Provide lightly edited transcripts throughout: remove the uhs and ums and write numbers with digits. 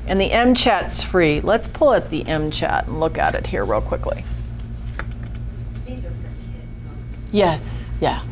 And the MChat's free. Let's pull up the MChat and look at it here real quickly. These are for kids mostly. Yes, yeah.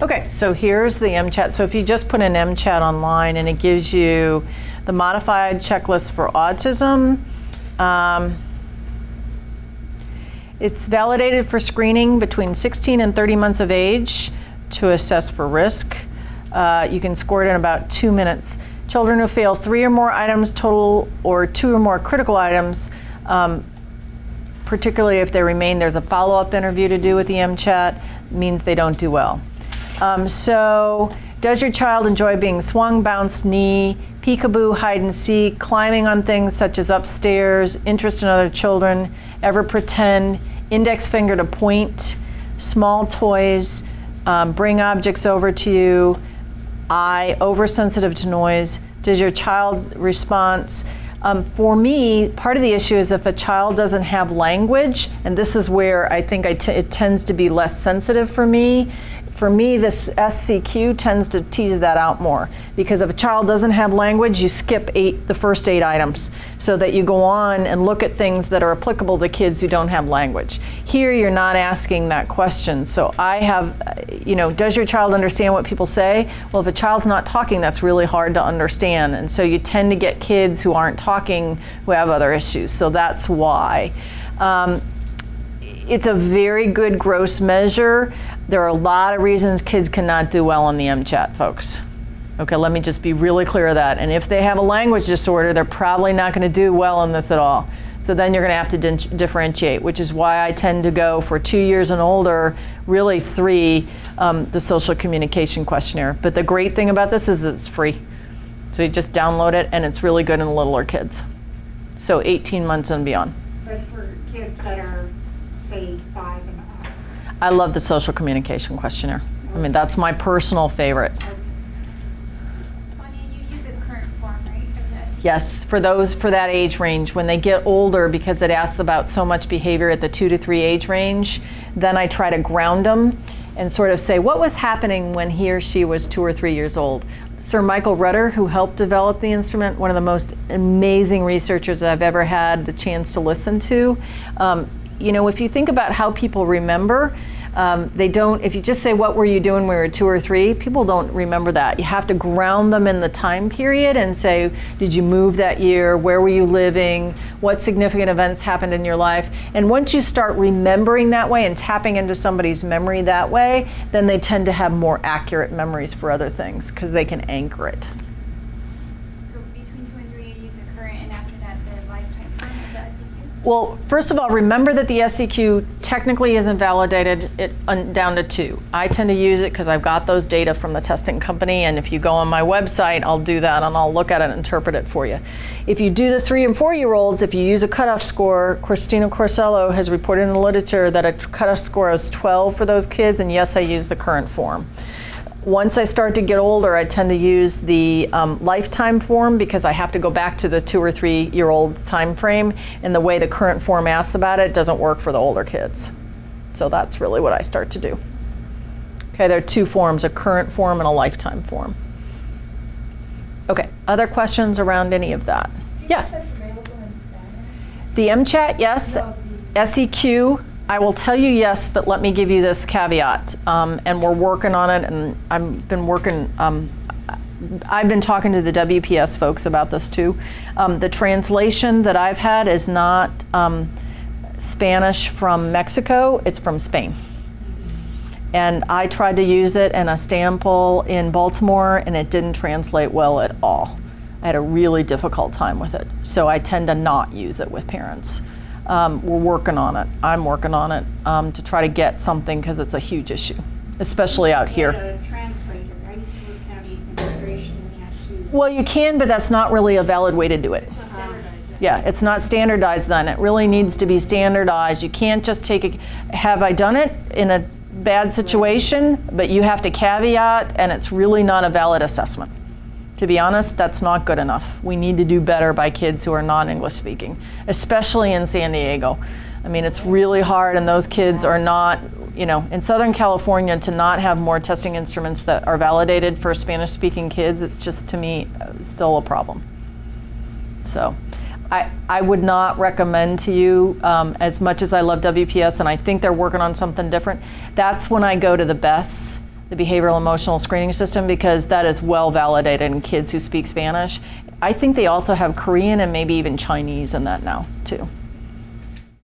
Okay, so here's the MChat. So if you just put in MChat online and it gives you the modified checklist for autism, it's validated for screening between 16 and 30 months of age to assess for risk. You can score it in about 2 minutes. Children who fail 3 or more items total or 2 or more critical items, particularly if they remain, there's a follow-up interview to do with the MChat, means they don't do well. So, does your child enjoy being swung, bounced, knee, peekaboo, hide and seek, climbing on things such as upstairs, interest in other children, ever pretend, index finger to point, small toys, bring objects over to you, eye, oversensitive to noise? Does your child response? For me, part of the issue is if a child doesn't have language, and this is where I think it tends to be less sensitive for me. For me, this SCQ tends to tease that out more, because if a child doesn't have language, you skip the first 8 items so that you go on and look at things that are applicable to kids who don't have language. Here, you're not asking that question. So I have, does your child understand what people say? Well, if a child's not talking, that's really hard to understand. And so you tend to get kids who aren't talking who have other issues. So that's why. It's a very good gross measure. There are a lot of reasons kids cannot do well on the MChat, folks. Okay, let me just be really clear of that. And if they have a language disorder, they're probably not going to do well on this at all. So then you're going to have to differentiate, which is why I tend to go for 2 years and older, really 3, the social communication questionnaire. But the great thing about this is it's free. So you just download it, and it's really good in littler kids. So 18 months and beyond. But for kids that are, say, 5 and up. I love the social communication questionnaire. I mean, that's my personal favorite. Tanya, you use a current form, right? Of this? Yes, for that age range. When they get older, because it asks about so much behavior at the 2 to 3 age range, then I try to ground them and sort of say, what was happening when he or she was 2 or 3 years old? Sir Michael Rudder, who helped develop the instrument, one of the most amazing researchers I've ever had the chance to listen to. If you think about how people remember, they don't, if you just say, what were you doing when we were 2 or 3, people don't remember that. You have to ground them in the time period and say, did you move that year? Where were you living? What significant events happened in your life? And once you start remembering that way and tapping into somebody's memory that way, then they tend to have more accurate memories for other things because they can anchor it. So between 2 and 3, you use a current, and after that, the lifetime form of the SCQ? Well, first of all, remember that the SCQ technically isn't validated down to 2. I tend to use it because I've got those data from the testing company, and if you go on my website, I'll do that and I'll look at it and interpret it for you. If you do the 3 and 4-year-olds, if you use a cutoff score, Christina Corsello has reported in the literature that a cutoff score is 12 for those kids, and yes, I use the current form. Once I start to get older, I tend to use the lifetime form because I have to go back to the 2 or 3-year-old time frame, and the way the current form asks about it doesn't work for the older kids. So that's really what I start to do. Okay, there are 2 forms, a current form and a lifetime form. Okay, other questions around any of that? Yeah. The MChat, yes. SEQ, I will tell you yes, but let me give you this caveat. And we're working on it, and I've been talking to the WPS folks about this too. The translation that I've had is not Spanish from Mexico, it's from Spain. And I tried to use it in a Stample in Baltimore, and it didn't translate well at all. I had a really difficult time with it. So I tend to not use it with parents. We're working on it. I'm working on it to try to get something because it's a huge issue, especially out here. A translator. I used to work county administration, and we had to. Well, you can, but that's not really a valid way to do it. Yeah, it's not standardized then. It really needs to be standardized. You can't just have I done it in a bad situation, but you have to caveat, and it's really not a valid assessment. To be honest, that's not good enough. We need to do better by kids who are non-English speaking, especially in San Diego. I mean, it's really hard, and those kids are not, you know, in Southern California, to not have more testing instruments that are validated for Spanish speaking kids, it's just, to me, still a problem. So I would not recommend to you, as much as I love WPS and I think they're working on something different, that's when I go to the BESS, the Behavioral Emotional Screening System, because that is well validated in kids who speak Spanish. I think they also have Korean and maybe even Chinese in that now, too.